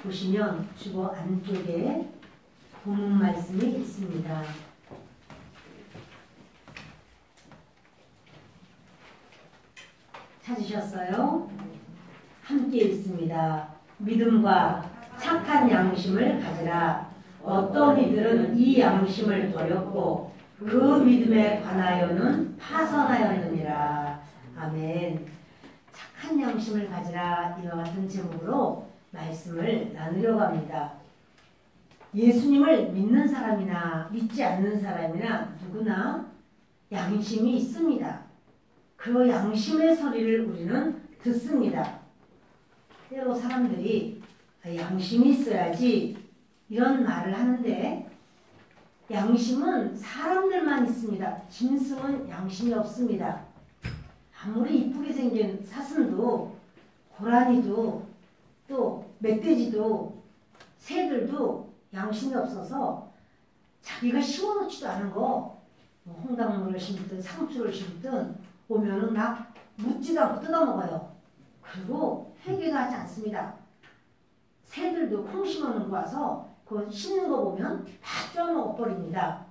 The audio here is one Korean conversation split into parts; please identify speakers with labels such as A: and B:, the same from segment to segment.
A: 보시면 주보 안쪽에 본문 말씀이 있습니다. 찾으셨어요? 함께 읽습니다. 믿음과 착한 양심을 가지라. 어떤 이들은 이 양심을 버렸고 그 믿음에 관하여는 파선하였느니라. 아멘. 착한 양심을 가지라. 이와 같은 제목으로 말씀을 나누려고 합니다. 예수님을 믿는 사람이나 믿지 않는 사람이나 누구나 양심이 있습니다. 그 양심의 소리를 우리는 듣습니다. 때로 사람들이 양심이 있어야지 이런 말을 하는데 양심은 사람들만 있습니다. 짐승은 양심이 없습니다. 아무리 이쁘게 생긴 사슴도 고라니도 또 멧돼지도 새들도 양심이 없어서 자기가 심어놓지도 않은 거 홍당무를 심든 상추를 심든 오면은 막 묻지도 않고 뜯어먹어요. 그리고 회개도 하지 않습니다. 새들도 콩 심어놓은 거 와서 그거 씹는 거 보면 다 쪼아먹어버립니다.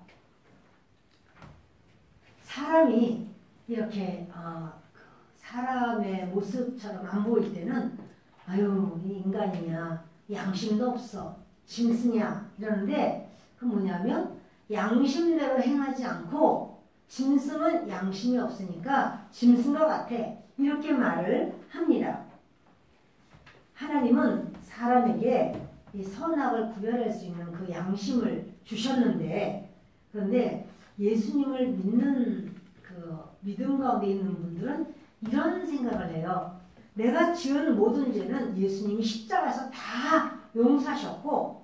A: 사람이 이렇게 사람의 모습처럼 안 보일 때는 아유 이 인간이냐 양심도 없어 짐승이야 이러는데 그 뭐냐면 양심대로 행하지 않고 짐승은 양심이 없으니까 짐승과 같아 이렇게 말을 합니다. 하나님은 사람에게 이 선악을 구별할 수 있는 그 양심을 주셨는데 그런데 예수님을 믿는 그 믿음 가운데 있는 분들은 이런 생각을 해요. 내가 지은 모든 죄는 예수님이 십자가에서 다 용서하셨고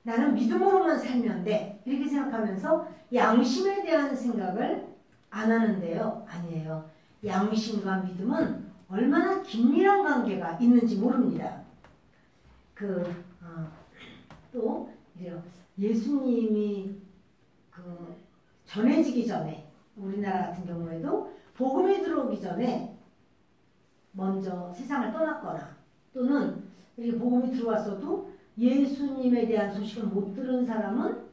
A: 나는 믿음으로만 살면 돼. 이렇게 생각하면서 양심에 대한 생각을 안 하는데요. 아니에요. 양심과 믿음은 얼마나 긴밀한 관계가 있는지 모릅니다. 또 예수님이 전해지기 전에 우리나라 같은 경우에도 복음이 들어오기 전에 먼저 세상을 떠났거나 또는 이렇게 복음이 들어왔어도 예수님에 대한 소식을 못 들은 사람은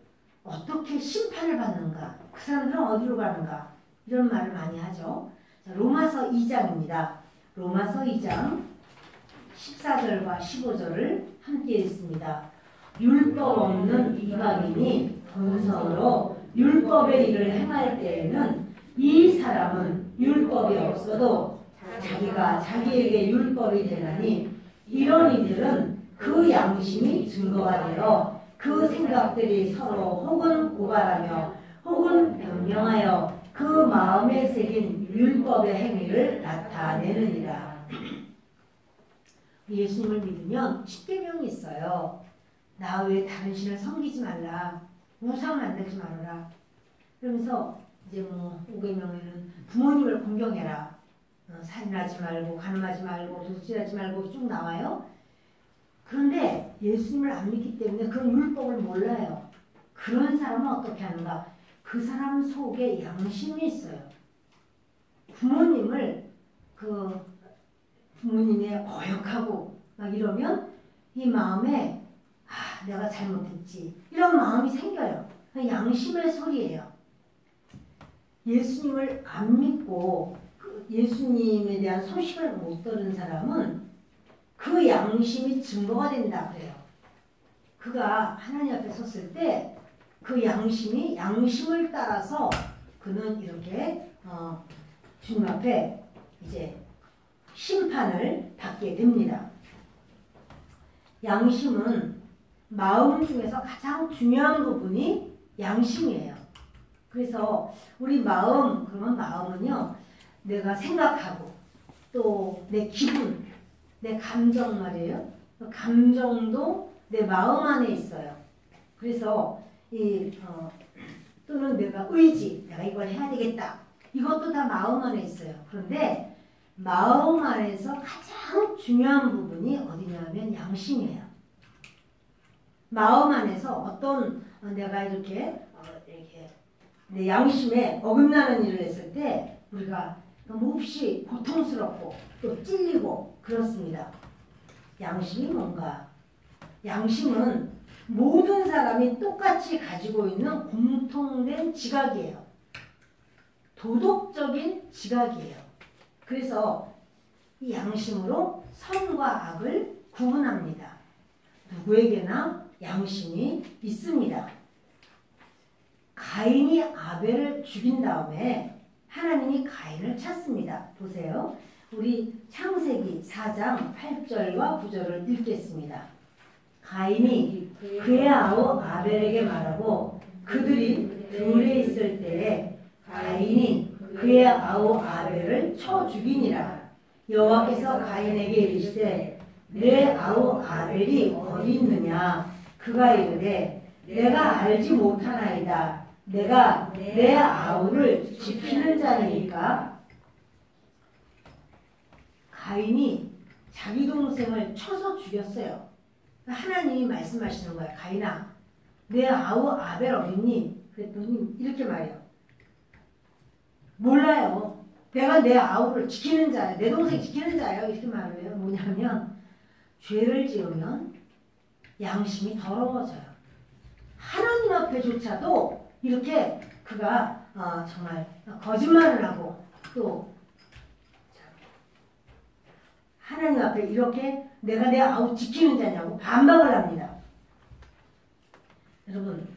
A: 어떻게 심판을 받는가? 그 사람들은 어디로 가는가? 이런 말을 많이 하죠. 자, 로마서 2장입니다. 로마서 2장 14절과 15절을 함께 읽습니다. 율법 없는 이방인이 본성으로 율법의 일을 행할 때에는 이 사람은 율법이 없어도 자기가 자기에게 율법이 되나니 이런 이들은 그 양심이 증거가 되어 그 생각들이 서로 혹은 고발하며 혹은 변명하여 그 마음에 새긴 율법의 행위를 나타내느니라. 예수님을 믿으면 십계명이 있어요. 나 외에 다른 신을 섬기지 말라. 우상 만들지 말아라. 그러면서 이제 5계명에는 부모님을 공경해라. 살인하지 말고 간음하지 말고 도둑질하지 말고 쭉 나와요. 그런데 예수님을 안 믿기 때문에 그런 율법을 몰라요. 그런 사람은 어떻게 하는가? 그 사람 속에 양심이 있어요. 부모님을 부모님의 거역하고 막 이러면 이 마음에 내가 잘못했지 이런 마음이 생겨요. 양심의 소리예요. 예수님을 안 믿고 예수님에 대한 소식을 못 들은 사람은 그 양심이 증거가 된다 그래요. 그가 하나님 앞에 섰을 때 그 양심이 양심을 따라서 그는 이렇게 주님 앞에 이제 심판을 받게 됩니다. 양심은 마음 중에서 가장 중요한 부분이 양심이에요. 그래서 우리 마음, 그러면 마음은요, 내가 생각하고 또 내 기분, 내 감정 말이에요. 감정도 내 마음 안에 있어요. 그래서 또는 내가 의지, 내가 이걸 해야 되겠다. 이것도 다 마음 안에 있어요. 그런데 마음 안에서 가장 중요한 부분이 어디냐면 양심이에요. 마음 안에서 어떤 내가 이렇게 내 양심에 어긋나는 일을 했을 때 우리가 몹시 고통스럽고 또 찔리고 그렇습니다. 양심이 뭔가? 양심은 모든 사람이 똑같이 가지고 있는 공통된 지각이에요. 도덕적인 지각이에요. 그래서 이 양심으로 선과 악을 구분합니다. 누구에게나 양심이 있습니다. 가인이 아벨을 죽인 다음에 하나님이 가인을 찾습니다. 보세요. 우리 창세기 4장 8절과 9절을 읽겠습니다. 가인이 그의 아우 아벨에게 말하고 그들이 들에 있을 때에 가인이 그의 아우 아벨을 쳐 죽이니라. 여호와께서 가인에게 이르시되 내 아우 아벨이 어디 있느냐? 그가 이르되 내가 알지 못하나이다. 내가 내 아우를 지키는 자니까. 가인이 자기 동생을 쳐서 죽였어요. 하나님이 말씀하시는 거예요. 가인아, 내 아우 아벨 어딨니? 그랬더니 이렇게 말해요. 몰라요. 내가 내 아우를 지키는 자예요. 내 동생 지키는 자예요. 이렇게 말을 해요. 뭐냐면 죄를 지으면 양심이 더러워져요. 하나님 앞에조차도 이렇게 그가 정말 거짓말을 하고 또 하나님 앞에 이렇게 내가 내 아우 지키는 자냐고 반박을 합니다. 여러분,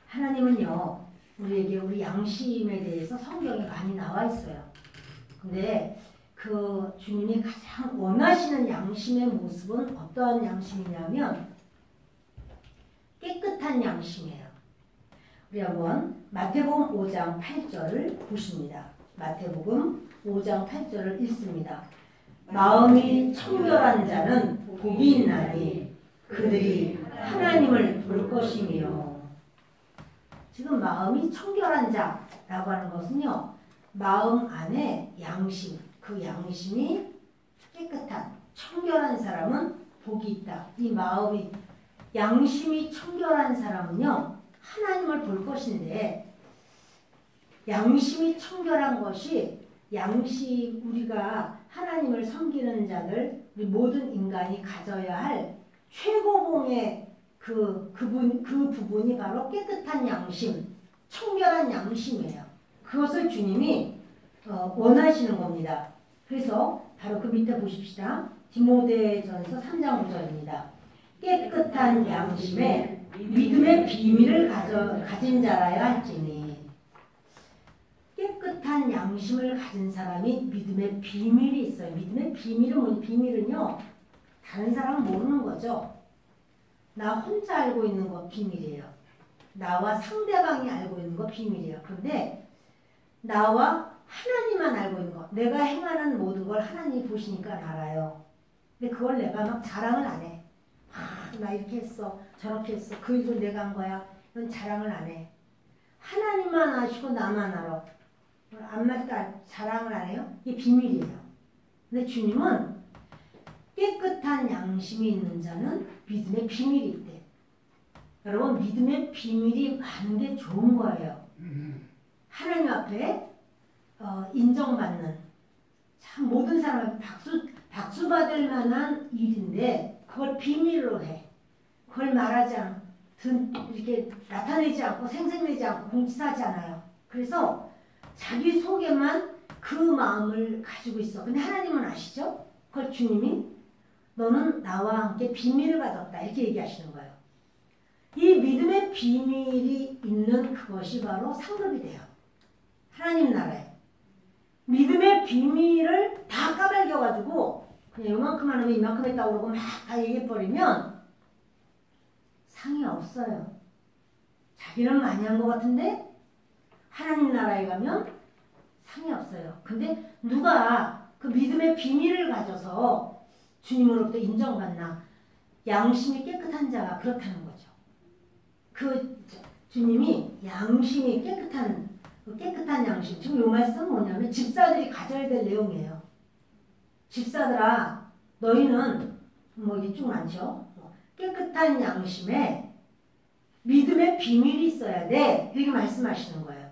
A: 하나님은요 우리에게 우리 양심에 대해서 성경에 많이 나와 있어요. 근데 그 주님이 가장 원하시는 양심의 모습은 어떠한 양심이냐면 깨끗한 양심이에요. 우리 한번 마태복음 5장 8절을 보십니다. 마태복음 5장 8절을 읽습니다. 마음이 청결한 자는 복이 있나니 그들이 하나님을 볼 것이며. 지금 마음이 청결한 자라고 하는 것은요, 마음 안에 양심, 그 양심이 깨끗한 청결한 사람은 복이 있다. 이 마음이 양심이 청결한 사람은요 하나님을 볼 것인데, 양심이 청결한 것이 양심, 우리가 하나님을 섬기는 자들, 우리 모든 인간이 가져야 할 최고봉의 그 부분이 바로 깨끗한 양심, 청결한 양심이에요. 그것을 주님이 원하시는 겁니다. 그래서 바로 그 밑에 보십시다. 디모데전서 3장 9절입니다. 깨끗한 양심에 믿음의 비밀을 가진 자라야 할지니. 깨끗한 양심을 가진 사람이 믿음의 비밀이 있어요. 믿음의 비밀은 뭐니? 비밀은요, 다른 사람은 모르는 거죠. 나 혼자 알고 있는 거 비밀이에요. 나와 상대방이 알고 있는 거 비밀이에요. 그런데 나와 하나님만 알고 있는 거, 내가 행하는 모든 걸 하나님이 보시니까 알아요. 근데 그걸 내가 막 자랑을 안 해. 나 이렇게 했어, 저렇게 했어, 그 일도 내가 한 거야. 이건 자랑을 안 해. 하나님만 아시고 나만 알아. 안맞다 자랑을 안 해요? 이게 비밀이에요. 근데 주님은 깨끗한 양심이 있는 자는 믿음의 비밀이 있대. 여러분, 믿음의 비밀이 많은 게 좋은 거예요. 하나님 앞에 인정받는, 참 모든 사람한테 박수 받을 만한 일인데 그걸 비밀로 해. 그걸 말하지 않고 이렇게 나타내지 않고 생색내지 않고 공지하지 않아요. 그래서 자기 속에만 그 마음을 가지고 있어. 근데 하나님은 아시죠? 그걸 주님이 너는 나와 함께 비밀을 가졌다 이렇게 얘기하시는 거예요. 이 믿음의 비밀이 있는 그것이 바로 상급이 돼요. 하나님 나라에. 믿음의 비밀을 다 까발겨가지고 그냥 요만큼 하면 이만큼 했다고 그러고 막 다 얘기해버리면 상이 없어요. 자기는 많이 한 것 같은데 하나님 나라에 가면 상이 없어요. 근데 누가 그 믿음의 비밀을 가져서 주님으로부터 인정받나? 양심이 깨끗한 자가 그렇다는 거죠. 그 주님이 양심이 깨끗한 양심. 지금 이 말씀은 뭐냐면 집사들이 가져야 될 내용이에요. 집사들아, 너희는 뭐 이게 쭉 많죠. 깨끗한 양심에 믿음의 비밀이 있어야 돼. 이렇게 말씀하시는 거예요.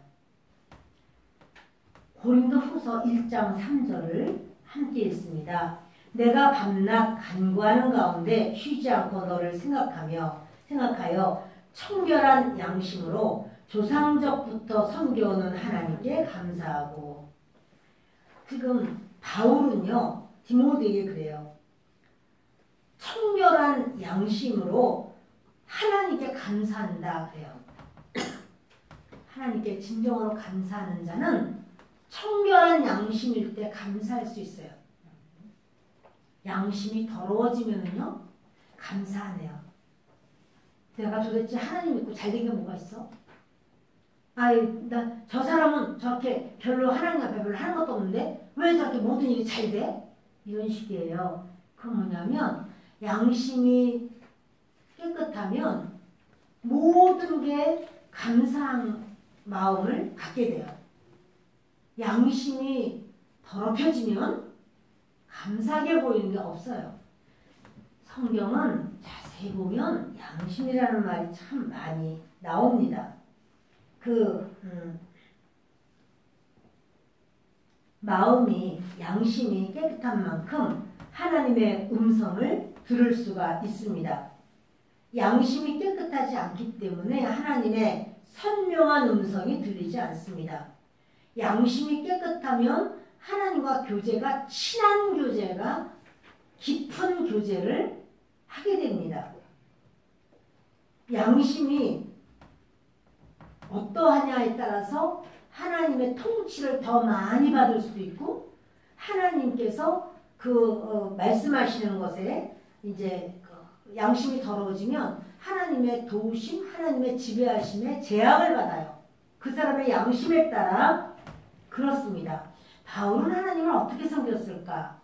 A: 고린도후서 1장 3절을 함께 읽습니다. 내가 밤낮 간구하는 가운데 쉬지 않고 너를 생각하여 청결한 양심으로 조상적부터 섬겨오는 하나님께 감사하고. 지금 바울은요 디모데에게 그래요. 청결한 양심으로 하나님께 감사한다 그래요. 하나님께 진정으로 감사하는 자는 청결한 양심일 때 감사할 수 있어요. 양심이 더러워지면은요 감사하네요. 내가 도대체 하나님 믿고 잘된 게 뭐가 있어? 나 저 사람은 저렇게 별로 하나님 앞에 별로 하는 것도 없는데 왜 저렇게 모든 일이 잘 돼? 이런 식이에요. 그럼 뭐냐면 양심이 깨끗하면 모든 게 감사한 마음을 갖게 돼요. 양심이 더럽혀지면 감사하게 보이는 게 없어요. 성경은 자세히 보면 양심이라는 말이 참 많이 나옵니다. 마음이 양심이 깨끗한 만큼 하나님의 음성을 들을 수가 있습니다. 양심이 깨끗하지 않기 때문에 하나님의 선명한 음성이 들리지 않습니다. 양심이 깨끗하면 하나님과 교제가 친한 교제가 깊은 교제를 하게 됩니다. 양심이 어떠하냐에 따라서 하나님의 통치를 더 많이 받을 수도 있고 하나님께서 말씀하시는 것에 이제 양심이 더러워지면 하나님의 도우심, 하나님의 지배하심에 제약을 받아요. 그 사람의 양심에 따라 그렇습니다. 바울은 하나님을 어떻게 섬겼을까?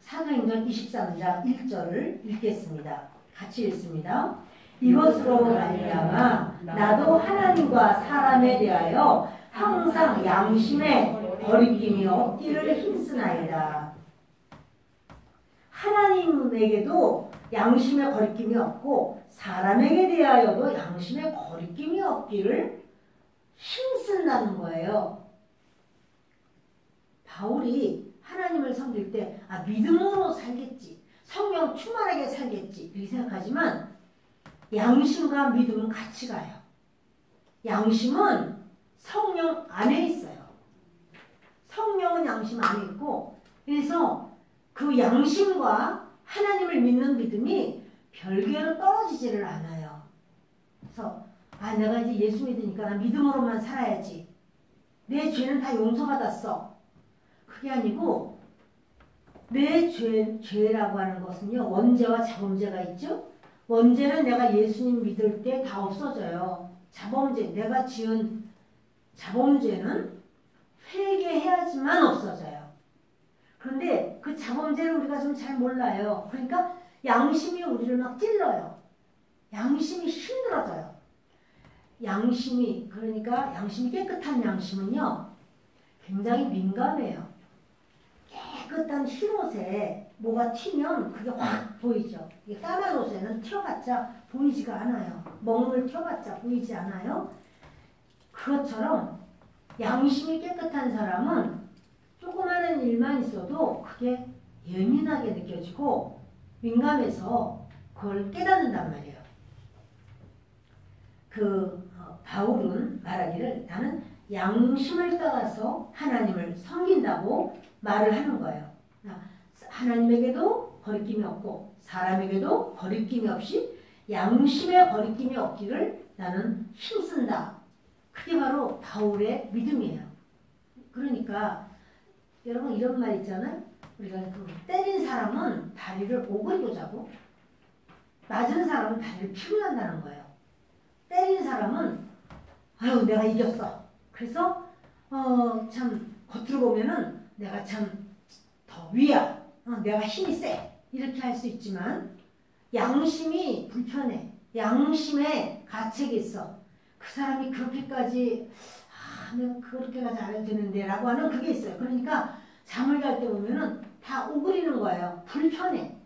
A: 사도행전 23장 1절을 읽겠습니다. 같이 읽습니다. 이것으로 말미암아 나도 하나님과 사람에 대하여 항상 양심에 거리낌이 없기를 힘쓰나이다. 하나님에게도 양심에 거리낌이 없고 사람에게 대하여도 양심에 거리낌이 없기를 힘쓴다는 거예요. 바울이 하나님을 섬길 때 믿음으로 살겠지, 성령 충만하게 살겠지 이렇게 생각하지만 양심과 믿음은 같이 가요. 양심은 성령 안에 있어요. 성령은 양심 안에 있고 그래서 그 양심과 하나님을 믿는 믿음이 별개로 떨어지지를 않아요. 그래서 내가 이제 예수 믿으니까 나 믿음으로만 살아야지. 내 죄는 다 용서받았어. 그게 아니고 내 죄라고 하는 것은요 원죄와 자범죄가 있죠. 원죄는 내가 예수님 믿을 때 다 없어져요. 자범죄, 내가 지은 자범죄는 회개해야지만 없어져요. 그런데 그 자범죄를 우리가 좀 잘 몰라요. 그러니까 양심이 우리를 막 찔러요. 양심이 힘들어져요. 그러니까 양심이 깨끗한 양심은요 굉장히 민감해요. 깨끗한 흰 옷에 뭐가 튀면 그게 확 보이죠. 이게 까만 옷에는 튀어봤자 보이지가 않아요. 먹물 튀어봤자 보이지 않아요. 그것처럼 양심이 깨끗한 사람은 조그마한 일만 있어도 그게 예민하게 느껴지고 민감해서 그걸 깨닫는단 말이에요. 바울은 말하기를 나는 양심을 따라서 하나님을 섬긴다고 말을 하는 거예요. 하나님에게도 거리낌이 없고 사람에게도 거리낌이 없이 양심에 거리낌이 없기를 나는 힘쓴다. 그게 바로 바울의 믿음이에요. 그러니까 여러분 이런 말 있잖아요. 우리가 때린 사람은 다리를 오그리고 자고 맞은 사람은 다리를 피고 난다는 거예요. 때린 사람은 내가 이겼어. 그래서 참 겉으로 보면은 내가 참 더 위야. 내가 힘이 세. 이렇게 할 수 있지만 양심이 불편해. 양심에 가책이 있어. 그 사람이 그렇게까지 내가 그렇게까지 안 해도 되는데 라고 하는 그게 있어요. 그러니까 잠을 잘 때 보면은 다 오그리는 거예요. 불편해.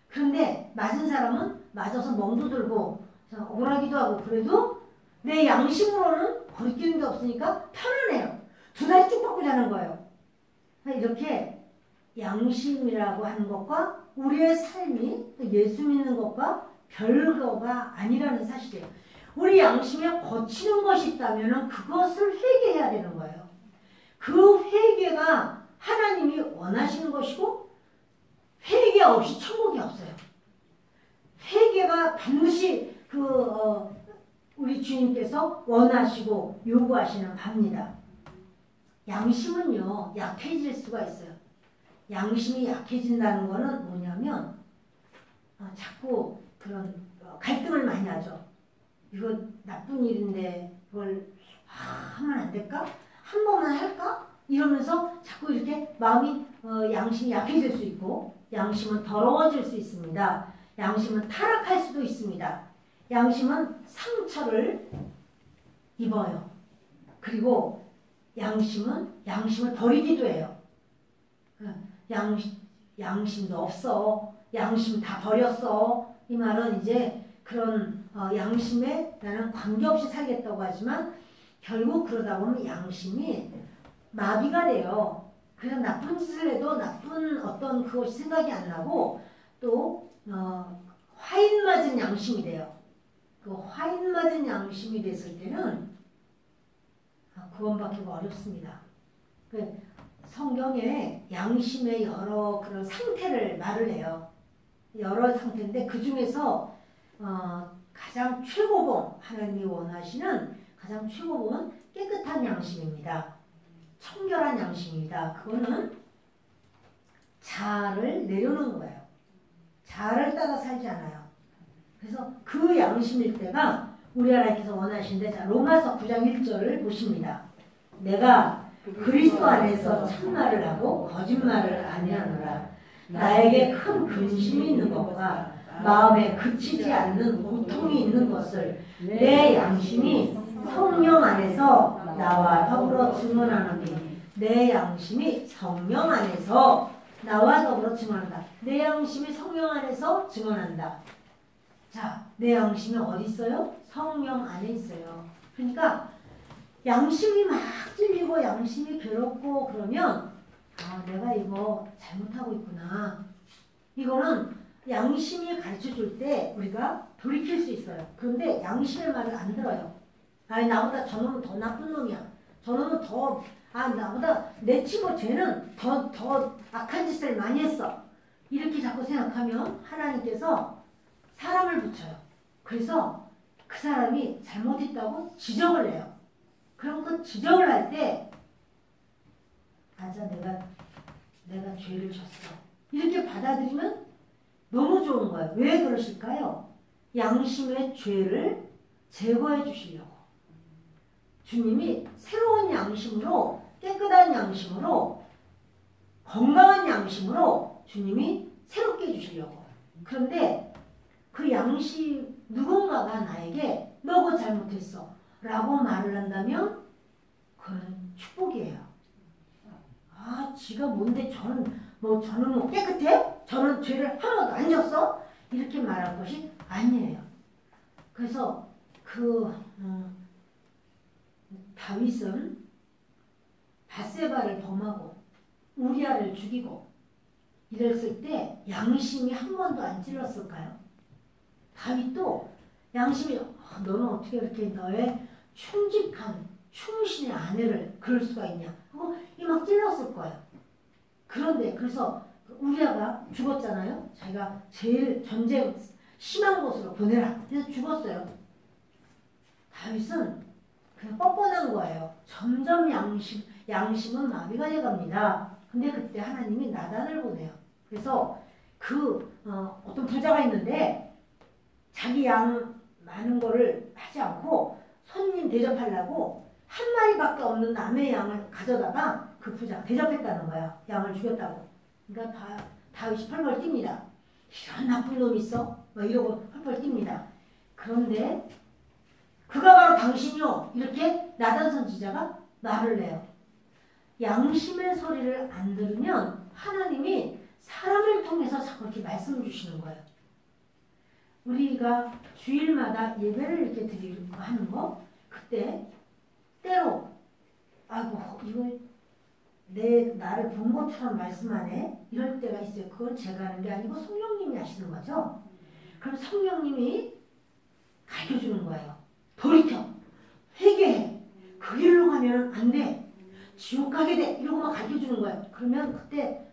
A: 그런데 맞은 사람은 맞아서 멍도 들고 억울하기도 하고 그래도 내 양심으로는 거리끼는 게 없으니까 편안해요. 두 다리 쭉 뻗고 자는 거예요. 이렇게 양심이라고 하는 것과 우리의 삶이 또 예수 믿는 것과 별거가 아니라는 사실이에요. 우리 양심에 거치는 것이 있다면 그것을 회개해야 되는 거예요. 그 회개가 하나님이 원하시는 것이고 회개 없이 천국이 없어요. 회개가 반드시 우리 주님께서 원하시고 요구하시는 바입니다. 양심은요, 약해질 수가 있어요. 양심이 약해진다는 것은 뭐냐면 자꾸 그런 갈등을 많이 하죠. 이거 나쁜 일인데 이걸 하면 안 될까? 한 번만 할까? 이러면서 자꾸 이렇게 마음이 양심이 약해질 수 있고 양심은 더러워질 수 있습니다. 양심은 타락할 수도 있습니다. 양심은 상처를 입어요. 그리고 양심을 버리기도 해요. 양심도 없어. 양심 다 버렸어. 이 말은 이제 그런 양심에 나는 관계없이 살겠다고 하지만 결국 그러다 보면 양심이 마비가 돼요. 그래서 나쁜 짓을 해도 나쁜 어떤 그것이 생각이 안 나고 또 화인 맞은 양심이 돼요. 그 화인 맞은 양심이 됐을 때는 구원받기가 어렵습니다. 성경에 양심의 여러 그런 상태를 말을 해요. 여러 상태인데 그 중에서 가장 최고봉, 하나님이 원하시는 가장 최고봉은 깨끗한 양심입니다. 청결한 양심입니다. 그거는 자아를 내려놓은 거예요. 자아를 따라 살지 않아요. 그래서 그 양심일 때가 우리 하나님께서 원하시는데, 자, 로마서 9장 1절을 보십니다. 내가 그리스도 안에서 참말을 하고 거짓말을 아니하노라. 나에게 큰 근심이 있는 것과 마음에 그치지 않는 고통이 있는 것을 내 양심이 성령 안에서 나와 더불어 증언하노니. 내 양심이 성령 안에서 나와 더불어 증언한다. 내 양심이 성령 안에서 증언한다. 자, 내 양심이 어디 있어요? 성령 안에 있어요. 그러니까 양심이 막 찔리고 양심이 괴롭고 그러면 내가 이거 잘못하고 있구나. 이거는 양심이 가르쳐줄 때 우리가 돌이킬 수 있어요. 그런데 양심의 말을 안 들어요. 아니, 나보다 저놈은 더 나쁜 놈이야. 저놈은 더 나보다 내 친구 쟤는 더 악한 짓을 많이 했어. 이렇게 자꾸 생각하면 하나님께서 사람을 붙여요. 그래서 그 사람이 잘못했다고 지적을 해요. 그럼 그 지적을 할 때 맞아, 내가 죄를 졌어. 이렇게 받아들이면 너무 좋은 거예요. 왜 그러실까요? 양심의 죄를 제거해 주시려고. 주님이 새로운 양심으로, 깨끗한 양심으로, 건강한 양심으로 주님이 새롭게 해주시려고. 그런데 그 양심, 누군가가 나에게 너 그거 잘못했어 라고 말을 한다면 그건 축복이에요. 지가 뭔데 저는 뭐 깨끗해? 저는 죄를 한 번도 안 졌어? 이렇게 말한 것이 아니에요. 그래서 다윗은 밧세바를 범하고 우리아를 죽이고 이랬을 때 양심이 한 번도 안 찔렀을까요? 다윗도 양심이 너는 어떻게 이렇게 너의 충직한 충신의 아내를 그럴 수가 있냐 하고 막 찔렀을 거예요. 그런데 그래서 우리아가 죽었잖아요. 자기가 제일 전쟁 심한 곳으로 보내라. 그래서 죽었어요. 다윗은 그냥 뻔뻔한 거예요. 점점 양심은 마비가 돼갑니다. 근데 그때 하나님이 나단을 보내요. 그래서 어떤 부자가 있는데 자기 양 많은 거를 하지 않고 손님 대접하려고 한 마리밖에 없는 남의 양을 가져다가 그 부자가 대접했다는 거야. 양을 죽였다고. 그러니까 다윗이 펄펄 뜁니다. 이런 나쁜 놈 있어? 이러고 펄펄 뜁니다. 그런데 그가 바로 당신이요. 이렇게 나단 선지자가 말을 해요. 양심의 소리를 안 들으면 하나님이 사람을 통해서 자꾸 이렇게 말씀을 주시는 거예요. 우리가 주일마다 예배를 이렇게 드리고 하는 거, 그때 때로 이거 나를 본 것처럼 말씀하네? 이럴 때가 있어요. 그건 제가 하는 게 아니고 성령님이 하시는 거죠. 그럼 성령님이 가르쳐주는 거예요. 돌이켜. 회개해. 그 길로 가면 안 돼. 지옥 가게 돼. 이러고 막 가르쳐주는 거예요. 그러면 그때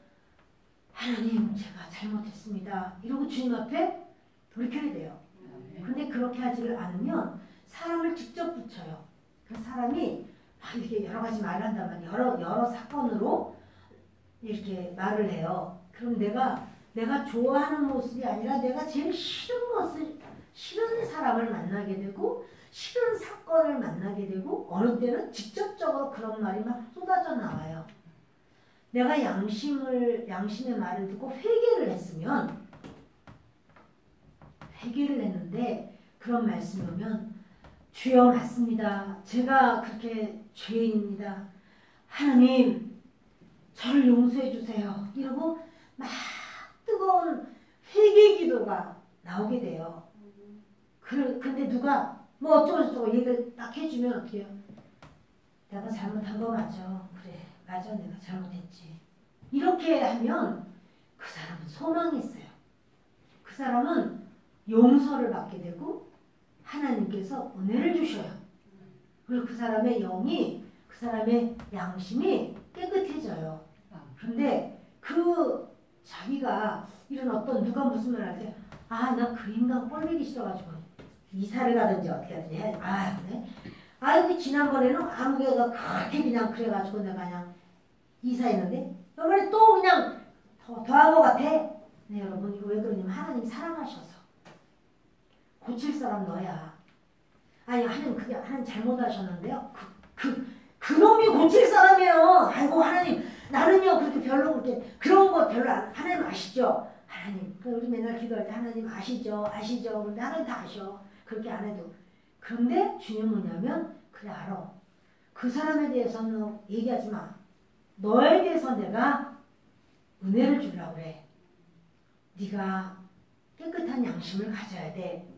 A: 하나님 제가 잘못했습니다. 이러고 주님 앞에 돌이켜야 돼요. 근데 그렇게 하지를 않으면 사람을 직접 붙여요. 그 사람이 막 이렇게 여러 가지 말을 한단 말이에요. 여러 사건으로 이렇게 말을 해요. 그럼 내가 좋아하는 모습이 아니라 내가 제일 싫은 사람을 만나게 되고 싫은 사건을 만나게 되고 어느 때는 직접적으로 그런 말이 막 쏟아져 나와요. 내가 양심의 말을 듣고 회개를 했는데 그런 말씀이 오면 주여 맞습니다. 제가 그렇게 죄인입니다. 하나님 저를 용서해 주세요. 이러고 막 뜨거운 회개 기도가 나오게 돼요. 근데 누가 뭐 어쩌고저쩌고 얘기를 딱 해주면 어떻게 해요? 내가 잘못한 거 맞아. 그래 맞아 내가 잘못했지. 이렇게 하면 그 사람은 소망이 있어요. 그 사람은 용서를 받게 되고 하나님께서 은혜를 주셔요. 그리고 그 사람의 영이 그 사람의 양심이 깨끗해져요. 그런데 자기가 이런 어떤 누가 무슨 말 할 때 나 그 인간 꼴보기 싫어가지고 이사를 가든지 어떻게 하든지 해. 네. 그 지난번에는 아무개가 그렇게 그냥 그래가지고 내가 그냥 이사했는데 이번에 또 그냥 더한 것 같아. 네, 여러분 이거 왜 그러냐면 하나님 사랑하셔서 고칠 사람 너야. 하나님 잘못하셨는데요. 그놈이 고칠 사람이에요. 아이고 하나님 나는요 그렇게 별로 그런 거 별로 하나님 아시죠? 하나님 우리 맨날 기도할 때 하나님 아시죠? 그런데 하나님 다 아셔. 그렇게 안 해도. 그런데 주님은 뭐냐면 그래 알아. 그 사람에 대해서는 얘기하지 마. 너에 대해서 내가 은혜를 주려고 그래. 네가 깨끗한 양심을 가져야 돼.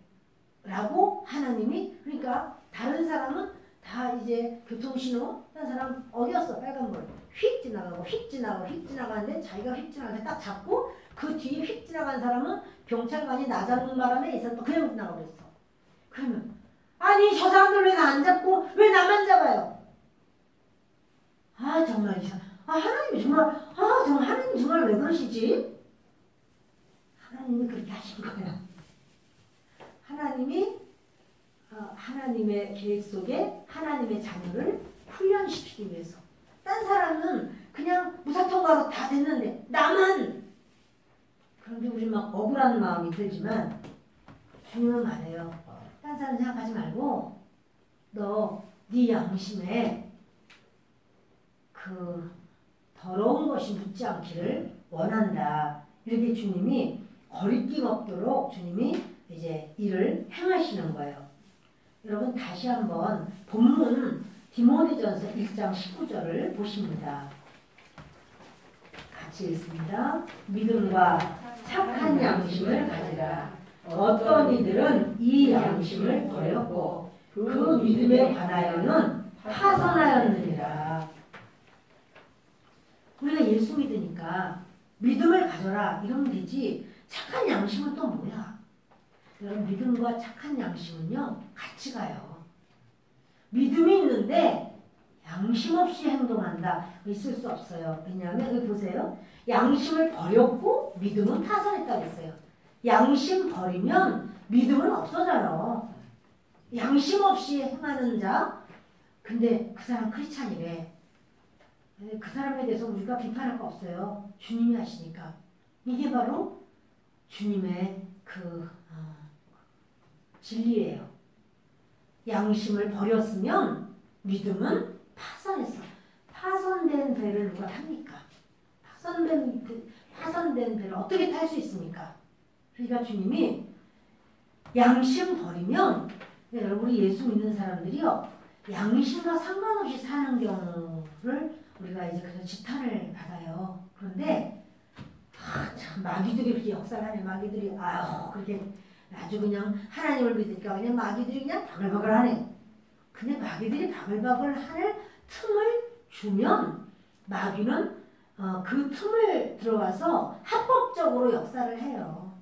A: 라고 하나님이 그러니까 다른 사람은 다 이제 교통신호 다른 사람 어디였어 빨간불 휙 지나가는데 자기가 휙 지나갈 때 딱 잡고 그 뒤에 휙 지나간 사람은 경찰관이 나 잡는 바람에 이 사람 그냥 지나가 버렸어. 그러면 아니 저 사람들 왜 나 안 잡고 왜 나만 잡아요? 정말 하나님 정말 하나님 정말 왜 그러시지? 하나님이 그렇게 하신 거야. 하나님이 하나님의 계획 속에 하나님의 자녀를 훈련시키기 위해서. 딴 사람은 그냥 무사통과로 다 됐는데 나만. 그런데 우리 막 억울한 마음이 들지만 주님은 말해요. 딴 사람 생각하지 말고 네 양심에 그 더러운 것이 묻지 않기를 원한다. 이렇게 주님이 거리낌 없도록 주님이 이제 일을 행하시는 거예요. 여러분 다시 한번 본문 디모데전서 1장 19절을 보십니다. 같이 읽습니다. 믿음과 착한 양심을 가지라. 어떤 이들은 이 양심을 버렸고 그 믿음에 관하여는 파선하였느니라. 우리가 예수 믿으니까 믿음을 가져라 이러면 되지 착한 양심은 또 뭐야? 여러분 믿음과 착한 양심은요 같이 가요. 믿음이 있는데 양심 없이 행동한다. 있을 수 없어요. 왜냐하면 여기 보세요. 양심을 버렸고 믿음은 파선했다고 했어요. 양심 버리면 믿음은 없어져요. 양심 없이 행하는 자 근데 그 사람 크리스찬이래. 그 사람에 대해서 우리가 비판할 거 없어요. 주님이 하시니까. 이게 바로 주님의 진리예요. 양심을 버렸으면 믿음은 파선했어. 파선된 배를 누가 탑니까? 파선된 배를 어떻게 탈 수 있습니까? 그러니까 주님이 양심 버리면 우리 예수 믿는 사람들이요 양심과 상관없이 사는 경우를 우리가 이제 그래서 지탄을 받아요. 그런데 참 마귀들이 그렇게 역사를 하네. 마귀들이 그렇게 아주 그냥 하나님을 믿으니까 그냥 마귀들이 그냥 바글바글 하네. 근데 마귀들이 바글바글 할 틈을 주면 마귀는 그 틈을 들어가서 합법적으로 역사를 해요.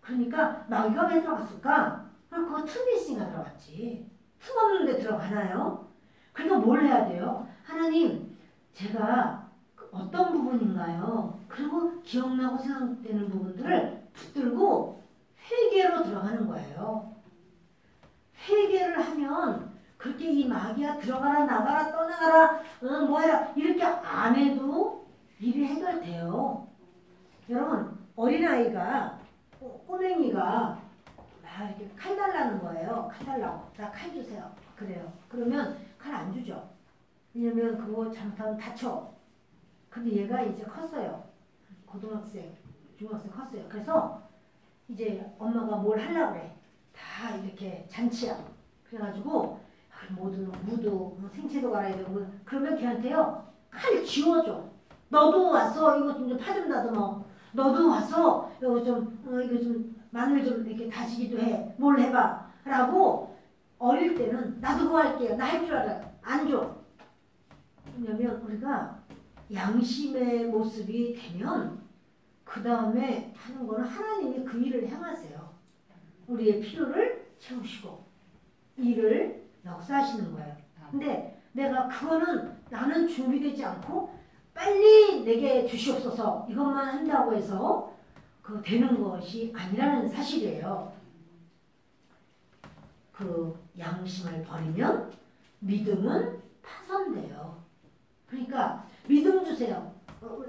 A: 그러니까 마귀가 왜 들어갔을까? 그 틈이 있으니까 들어갔지. 틈 없는데 들어가나요? 그러니까 뭘 해야 돼요? 하나님, 제가 어떤 부분인가요? 그리고 기억나고 생각되는 부분들을 붙들고 회개로 들어가는 거예요. 회개를 하면 그렇게 이 마귀야 들어가라 나가라 떠나가라 뭐해라 이렇게 안 해도 일이 해결돼요. 여러분 어린아이가 꼬맹이가 이렇게 칼 달라는 거예요. 칼 달라고. 나 칼 주세요. 그래요. 그러면 칼 안 주죠. 왜냐면 그거 잘못하면 다쳐. 근데 얘가 이제 컸어요. 고등학생, 중학생 컸어요. 그래서 이제 엄마가 뭘 하려고 그래. 다 이렇게 잔치야. 그래가지고 모두 무도 생채도 갈아야 되고 그러면 걔한테요. 칼 쥐어줘. 너도 와서 이거 좀 파 좀 다듬어. 너도 와서 이거 좀 마늘 좀 이렇게 다지기도 해. 뭘 해봐. 라고 어릴 때는 나도 그거 할게요. 나 할 줄 알아요. 안 줘. 왜냐면 우리가 양심의 모습이 되면 그 다음에 하는 거는 하나님이 그 일을 행하세요. 우리의 필요를 채우시고 일을 역사하시는 거예요. 근데 내가 그거는 나는 준비되지 않고 빨리 내게 주시옵소서 이것만 한다고 해서 그 되는 것이 아니라는 사실이에요. 그 양심을 버리면 믿음은 파손돼요. 그러니까 믿음 주세요.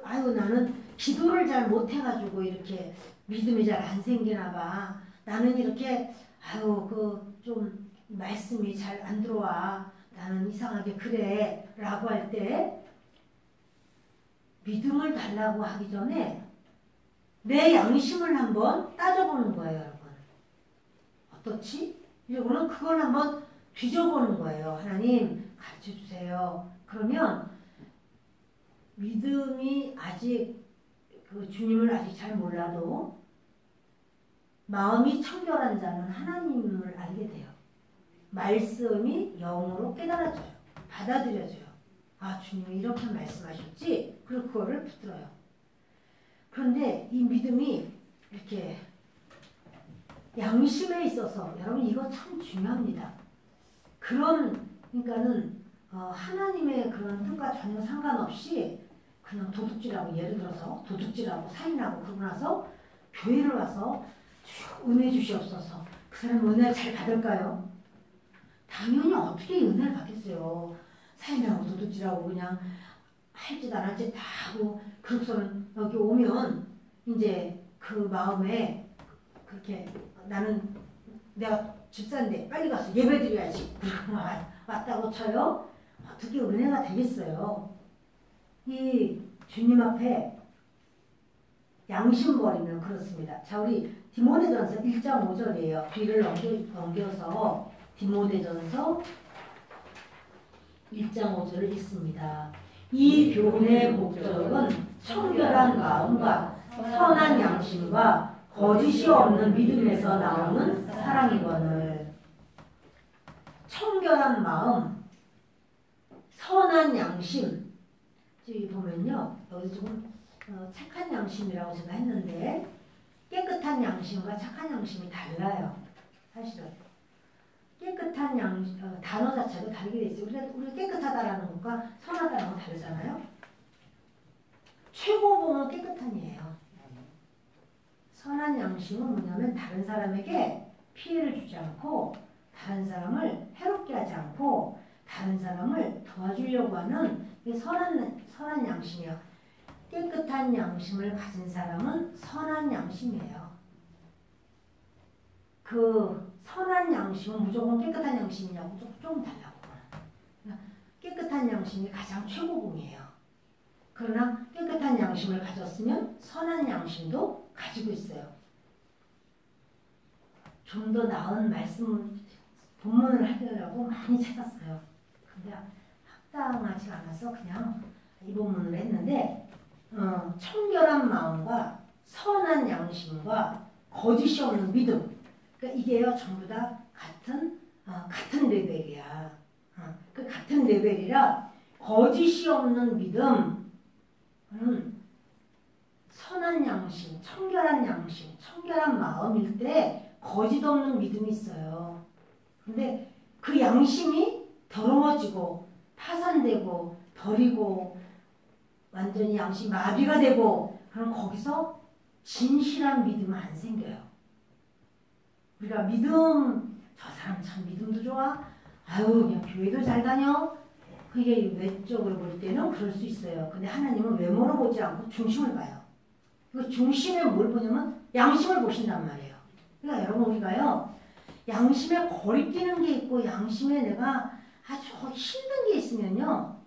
A: 아유 나는 기도를 잘 못해가지고 이렇게 믿음이 잘 안 생기나 봐. 나는 이렇게 아유 그 좀 말씀이 잘 안 들어와. 나는 이상하게 그래 라고 할 때 믿음을 달라고 하기 전에 내 양심을 한번 따져보는 거예요. 여러분 어떻지? 이러고는 그걸 한번 뒤져보는 거예요. 하나님 가르쳐주세요. 그러면 믿음이 아직 그 주님을 아직 잘 몰라도 마음이 청결한 자는 하나님을 알게 돼요. 말씀이 영으로 깨달아져요. 받아들여져요. 아 주님이 이렇게 말씀하셨지? 그리고 그거를 붙들어요. 그런데 이 믿음이 이렇게 양심에 있어서 여러분 이거 참 중요합니다. 그러니까는 하나님의 그런 뜻과 전혀 상관없이 그냥 도둑질하고 예를 들어서 도둑질하고 살인하고 그러고 나서 교회를 와서 은혜 주시옵소서. 그 사람 은혜를 잘 받을까요? 당연히 어떻게 은혜를 받겠어요. 살인하고 도둑질하고 그냥 할 짓 안 할 짓 다 하고 그러고서는 여기 오면 이제 그 마음에 그렇게 나는 내가 집사인데 빨리 가서 예배 드려야지. 그러고 왔다고 쳐요. 어떻게 은혜가 되겠어요. 이 주님 앞에 양심 버리면 그렇습니다. 자 우리 디모데전서 1장 5절이에요. 뒤를 넘겨서 디모데전서 1장 5절을 읽습니다. 이 교훈의 목적은 청결한 마음과 선한 양심과 거짓이 없는 믿음에서 나오는 사랑이거늘. 청결한 마음, 선한 양심. 여기 보면요. 여기 조금 착한 양심이라고 제가 했는데 깨끗한 양심과 착한 양심이 달라요. 사실은. 깨끗한 단어 자체도 다르게 돼 있어요. 우리가 깨끗하다라는 것과 선하다는 건 다르잖아요. 최고봉은 깨끗한이에요. 선한 양심은 뭐냐면 다른 사람에게 피해를 주지 않고 다른 사람을 해롭게 하지 않고 다른 사람을 도와주려고 하는 선한 양심이에요. 깨끗한 양심을 가진 사람은 선한 양심이에요. 그 선한 양심은 무조건 깨끗한 양심이냐고 좀 달라고. 깨끗한 양심이 가장 최고봉이에요. 그러나 깨끗한 양심을 가졌으면 선한 양심도 가지고 있어요. 좀 더 나은 본문을 하려고 많이 찾았어요. 근데 합당하지 않아서 그냥 이 본문을 했는데 청결한 마음과 선한 양심과 거짓이 없는 믿음. 그러니까 이게요 전부 다 같은 레벨이야. 그 같은 레벨이라 거짓이 없는 믿음은 선한 양심, 청결한 양심, 청결한 마음일 때 거짓 없는 믿음이 있어요. 근데 그 양심이 더러워지고 파산되고 버리고 완전히 양심 마비가 되고 그럼 거기서 진실한 믿음은 안 생겨요. 우리가 믿음, 저 사람 참 믿음도 좋아. 아유 그냥 교회도 잘 다녀. 그게 외적으로 볼 때는 그럴 수 있어요. 근데 하나님은 외모로 보지 않고 중심을 봐요. 그 중심에 뭘 보냐면 양심을 보신단 말이에요. 그러니까 여러분 우리가요. 양심에 거리끼는 게 있고 양심에 내가 아주 힘든 게 있으면요.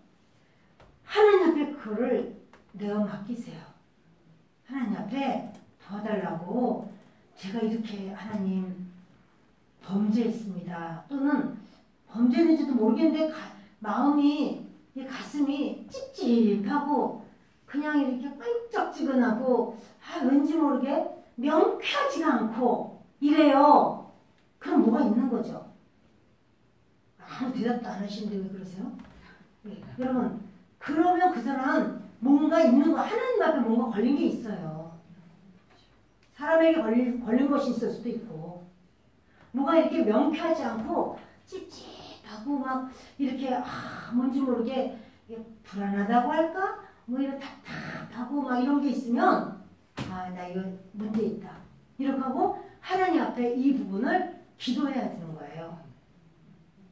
A: 하나님 앞에 그거를 내어 맡기세요. 하나님 앞에 도와달라고 제가 이렇게 하나님 범죄했습니다. 또는 범죄했는지도 모르겠는데 마음이 가슴이 찝찝하고 그냥 이렇게 끈적지근하고 왠지 모르게 명쾌하지가 않고 이래요. 그럼 뭐가 있는 거죠? 아무 대답도 안 하시는데 왜 그러세요? 네. 여러분 그러면 그 사람은 뭔가 있는 거 하나님 앞에 뭔가 걸린 게 있어요. 사람에게 걸린 것이 있을 수도 있고 뭐가 이렇게 명쾌하지 않고 찝찝하고 막 이렇게 뭔지 모르게 불안하다고 할까? 뭐 이런 답답하고 막 이런 게 있으면 나 이거 문제 있다. 이렇게 하고 하나님 앞에 이 부분을 기도해야 되는 거예요.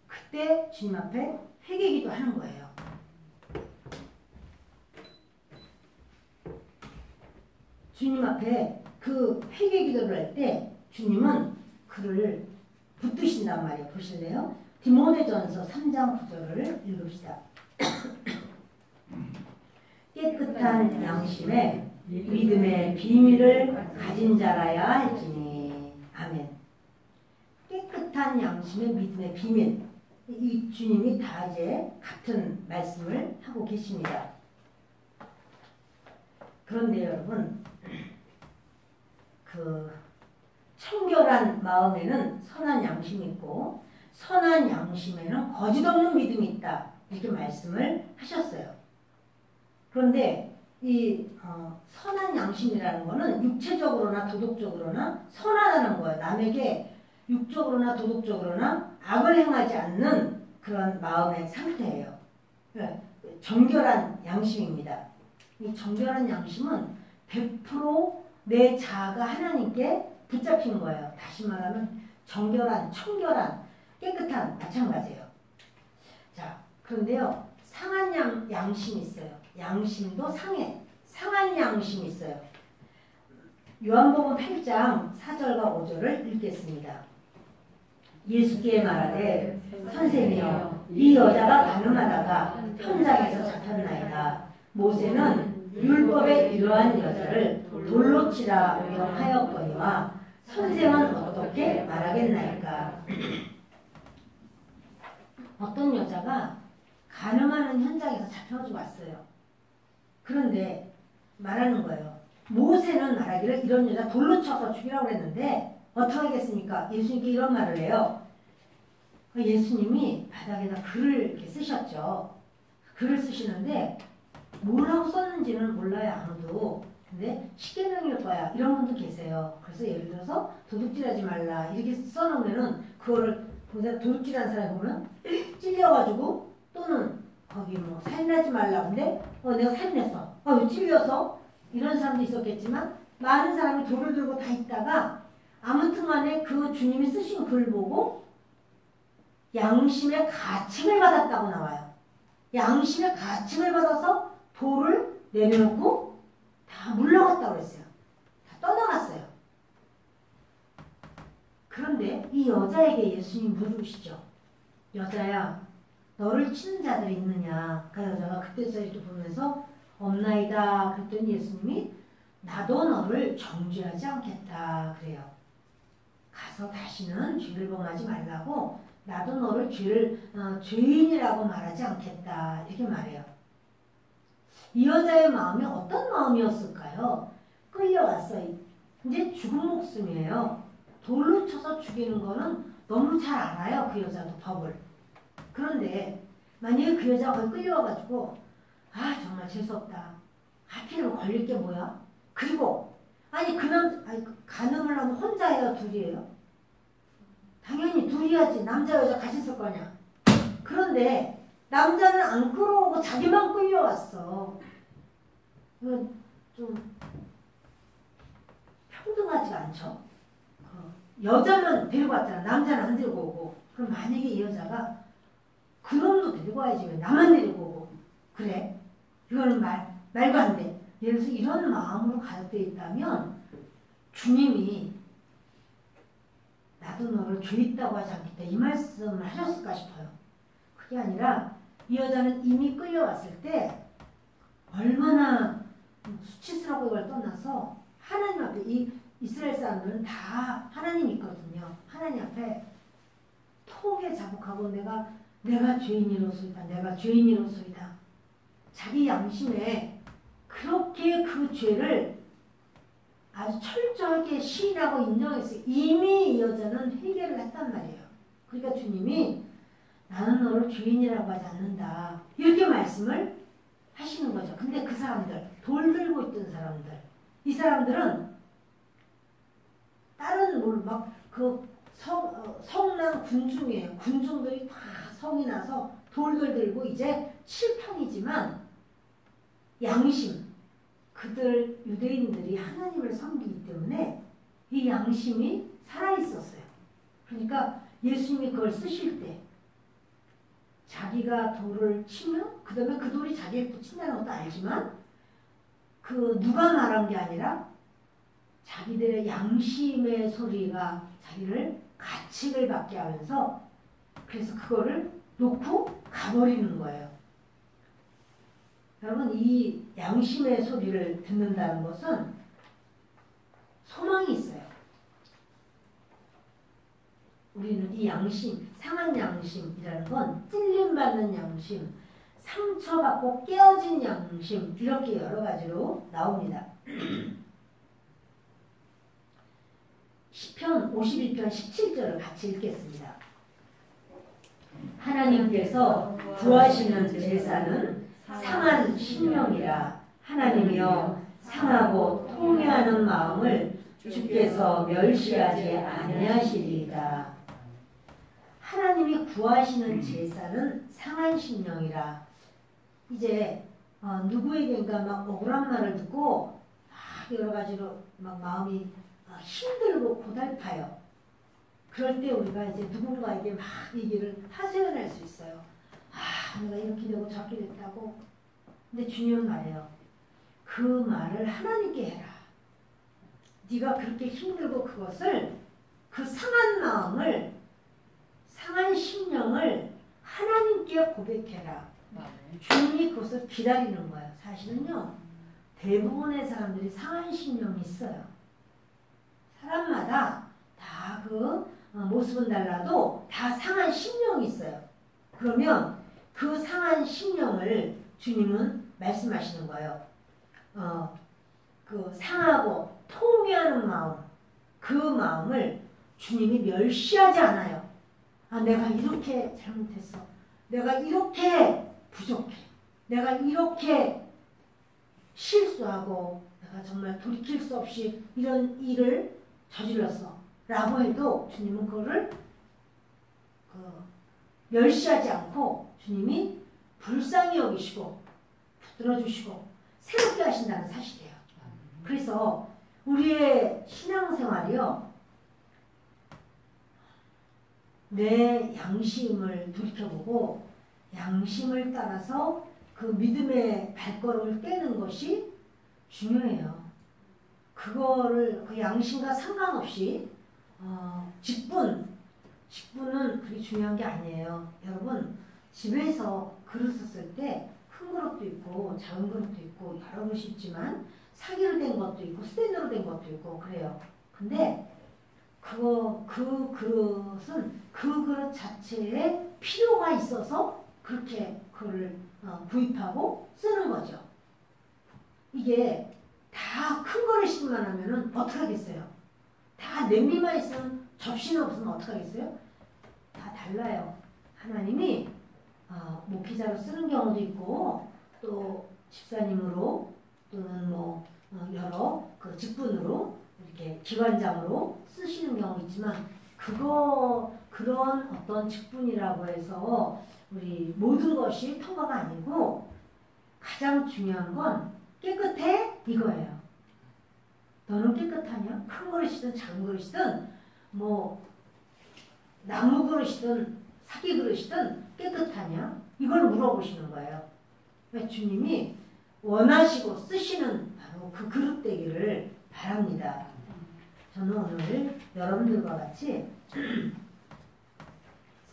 A: 그때 주님 앞에 회개기도 하는 거예요. 주님 앞에 그 회개기도를 할 때 주님은 그를 붙드신단 말이에요. 보실래요? 디모데전서 3장 9절을 읽읍시다. 깨끗한 양심에 믿음의 비밀을 가진 자라야 할지니. 아멘. 깨끗한 양심의 믿음의 비밀. 이 주님이 다 이제 같은 말씀을 하고 계십니다. 그런데 여러분 그 청결한 마음에는 선한 양심이 있고 선한 양심에는 거짓 없는 믿음이 있다. 이렇게 말씀을 하셨어요. 그런데 이 선한 양심이라는 거는 육체적으로나 도덕적으로나 선하다는 거예요. 남에게 육적으로나 도덕적으로나 악을 행하지 않는 그런 마음의 상태예요. 정결한 양심입니다. 이 정결한 양심은 100% 내 자아가 하나님께 붙잡힌 거예요. 다시 말하면 정결한, 청결한, 깨끗한 마찬가지예요. 자, 그런데요. 상한 양심이 있어요. 양심도 상한 양심이 있어요. 요한복음 8장 4절과 5절을 읽겠습니다. 예수께 말하되 선생이여 이 여자가 가늠하다가 현장에서 잡혔나이다. 모세는 율법에 이러한 여자를 돌로 치라 명하였거니와 선생은 어떻게 말하겠나이까. 어떤 여자가 가늠하는 현장에서 잡혀가지고 왔어요. 그런데 말하는 거예요. 모세는 말하기를 이런 여자 돌로 쳐서 죽이라고 했는데 어떻게 하겠습니까? 예수님께 이런 말을 해요. 예수님이 바닥에다 글을 이렇게 쓰셨죠. 글을 쓰시는데 뭐라고 썼는지는 몰라요. 아무도. 근데 십계명일 거야. 이런 분도 계세요. 그래서 예를 들어서 도둑질하지 말라 이렇게 써놓으면은 그거를 도둑질한 사람이 보면 찔려가지고 또는 거기 뭐 살인하지 말라. 근데 내가 살인했어. 왜 찔려서? 이런 사람도 있었겠지만 많은 사람이 돌을 들고 다 있다가 아무튼 간에 그 주님이 쓰신 글 보고 양심의 가책을 받았다고 나와요. 양심의 가책을 받아서 돌을 내려놓고 다 물러갔다고 그랬어요. 다 떠나갔어요. 그런데 이 여자에게 예수님이 물으시죠. 여자야, 너를 치는 자들이 있느냐? 그 여자가 그때서도 보면서 없나이다. 그랬더니 예수님이 나도 너를 정죄하지 않겠다. 그래요. 가서 다시는 죄를 범하지 말라고 나도 너를 죄인이라고 말하지 않겠다. 이렇게 말해요. 이 여자의 마음이 어떤 마음이었을까요? 끌려왔어요. 이제 죽은 목숨이에요. 돌로 쳐서 죽이는 거는 너무 잘 알아요. 그 여자도 법을. 그런데 만약에 그 여자가 거기 끌려와가지고 아 정말 재수없다. 하필이면 걸릴 게 뭐야? 그리고 아니 가늠을 하면 혼자예요? 둘이에요? 당연히 둘이야지. 남자 여자 같이 있을 거냐. 그런데 남자는 안 끌어오고 자기만 끌려왔어. 이건 좀 평등하지가 않죠. 여자만 데리고 왔잖아. 남자는 안 데리고 오고. 그럼 만약에 이 여자가 그놈도 데리고 와야지 왜 나만 데리고 오고. 그래? 이거는 말도 안 돼. 예를 들어서 이런 마음으로 가득되어 있다면 주님이 나도 너를 죄 있다고 하지 않겠다. 이 말씀을 하셨을까 싶어요. 그게 아니라 이 여자는 이미 끌려왔을 때 얼마나 수치스럽고 이걸 떠나서 하나님 앞에 이 이스라엘 사람들은 다 하나님 있거든요. 하나님 앞에 통에 자복하고 내가 죄인이로소이다. 내가 죄인이로소이다. 자기 양심에 그렇게 그 죄를 아주 철저하게 시인하고 인정했어요. 이미 이 여자는 회개를 했단 말이에요. 그러니까 주님이 나는 너를 죄인이라고 하지 않는다. 이렇게 말씀을 하시는 거죠. 근데 그 사람들, 돌 들고 있던 사람들, 이 사람들은 다른 성난 군중이에요. 군중들이 다 성이 나서 돌들 들고 이제 칠판이지만 양심, 그들 유대인들이 하나님을 섬기기 때문에 이 양심이 살아있었어요. 그러니까 예수님이 그걸 쓰실 때 자기가 돌을 치면 그 다음에 그 돌이 자기를 또 친다는 것도 알지만 그 누가 말한 게 아니라 자기들의 양심의 소리가 자기를 가책을 받게 하면서 그래서 그거를 놓고 가버리는 거예요. 여러분 이 양심의 소리를 듣는다는 것은 소망이 있어요. 우리는 이 양심, 상한 양심이라는 건 찔림받는 양심, 상처받고 깨어진 양심 이렇게 여러 가지로 나옵니다. 시편 51편 17절을 같이 읽겠습니다. 하나님께서 구하시는 제사는 상한 심령이라. 하나님이여 상하고 통회하는 마음을 주께서 멸시하지 아니하시리이다. 하나님이 구하시는 제사는 상한 심령이라. 이제 누구에게인가 막 억울한 말을 듣고 여러 가지로 막 마음이 힘들고 고달파요. 그럴 때 우리가 이제 누군가에게 막 얘기를 하소연할 수 있어요. 내가 이렇게 되고 저렇게 됐다고. 근데 주님은 말해요. 그 말을 하나님께 해라. 네가 그렇게 힘들고 그것을 그 상한 마음을 상한 심령을 하나님께 고백해라. 주님이 그것을 기다리는 거예요. 사실은요. 대부분의 사람들이 상한 심령이 있어요. 사람마다 다 그 모습은 달라도 다 상한 심령이 있어요. 그러면 그 상한 심령을 주님은 말씀하시는 거예요. 그 상하고 통회하는 마음, 그 마음을 주님이 멸시하지 않아요. 내가 이렇게 잘못했어. 내가 이렇게 부족해. 내가 이렇게 실수하고 내가 정말 돌이킬 수 없이 이런 일을 저질렀어. 라고 해도 주님은 그거를 멸시하지 않고 주님이 불쌍히 여기시고 붙들어주시고 새롭게 하신다는 사실이에요. 그래서 우리의 신앙생활이요. 내 양심을 돌이켜보고 양심을 따라서 그 믿음의 발걸음을 떼는 것이 중요해요. 그거를 그 양심과 상관없이 직분은 그게 중요한 게 아니에요. 여러분 집에서 그릇 썼을 때 큰 그릇도 있고 작은 그릇도 있고 여러 그릇이 있지만 사기로 된 것도 있고 스테인으로 된 것도 있고 그래요. 근데 그 그릇은 그 그릇 자체에 필요가 있어서 그렇게 그걸 구입하고 쓰는 거죠. 이게 다 큰 그릇만 하면은 어떻게 하겠어요? 다 냄비만 있으면 접시는 없으면 어떻게 하겠어요? 다 달라요. 하나님이 목회자로 쓰는 경우도 있고 또 집사님으로 또는 여러 그 직분으로 이렇게 기관장으로 쓰시는 경우 있지만 그런 어떤 직분이라고 해서 우리 모든 것이 통과가 아니고 가장 중요한 건 깨끗해 이거예요. 너는 깨끗하냐? 큰 그릇이든 작은 그릇이든 나무 그릇이든 사기 그릇이든 깨끗하냐? 이걸 물어보시는 거예요. 주님이 원하시고 쓰시는 바로 그 그릇 되기를 바랍니다. 저는 오늘 여러분들과 같이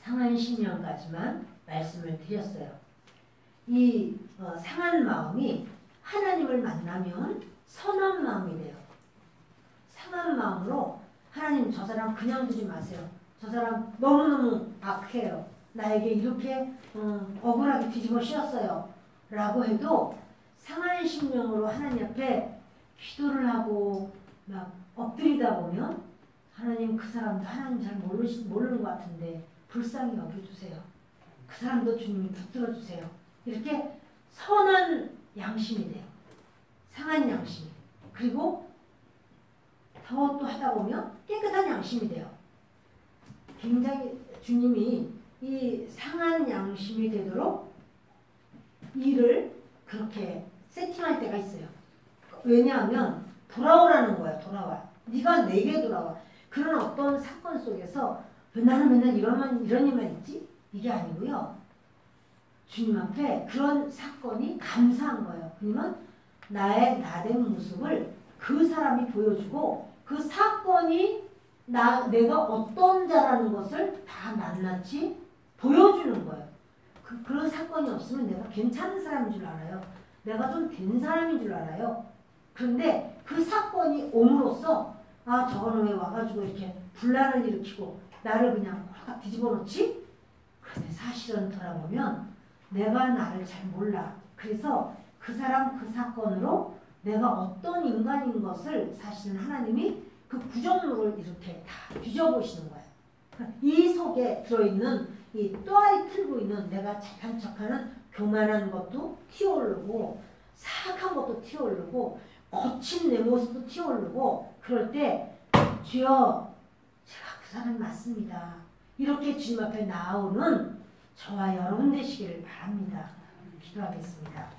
A: 상한 심령까지만 말씀을 드렸어요. 이 상한 마음이 하나님을 만나면 선한 마음이 돼요. 상한 마음으로 하나님 저 사람 그냥 두지 마세요. 저 사람 너무너무 악해요. 나에게 이렇게 억울하게 뒤집어 씌웠어요. 라고 해도 상한 심령으로 하나님 앞에 기도를 하고 막 엎드리다 보면 하나님 그 사람도 하나님 잘 모르는 것 같은데 불쌍히 여겨주세요. 그 사람도 주님이 붙들어 주세요. 이렇게 선한 양심이 돼요. 상한 양심이. 그리고 더 또 하다 보면 깨끗한 양심이 돼요. 굉장히 주님이 이 상한 양심이 되도록 일을 그렇게 세팅할 때가 있어요. 왜냐하면 돌아오라는 거야. 돌아와. 네가 내게 돌아와. 그런 어떤 사건 속에서 왜 나는 맨날 이런 일만 있지? 이게 아니고요. 주님 앞에 그런 사건이 감사한 거예요. 그러면 나의 나된 모습을 그 사람이 보여주고 그 사건이 내가 어떤 자라는 것을 다 낱낱이 보여주는 거예요. 그런 사건이 없으면 내가 괜찮은 사람인 줄 알아요. 내가 좀 된 사람인 줄 알아요. 그런데 그 사건이 옴으로써 저거는 왜 와가지고 이렇게 분란을 일으키고 나를 그냥 확 뒤집어 놓지? 그런데 사실은 돌아보면 내가 나를 잘 몰라. 그래서 그 사람 그 사건으로 내가 어떤 인간인 것을 사실은 하나님이 그 구정물을 이렇게 다 뒤져보시는 거예요. 이 속에 들어있는 이 또아리 틀고 있는 내가 착한 척하는 교만한 것도 튀어오르고 사악한 것도 튀어오르고 거친 내 모습도 튀어오르고 그럴 때 주여 제가 그 사람이 맞습니다. 이렇게 주님 앞에 나오는 저와 여러분 되시기를 바랍니다. 기도하겠습니다.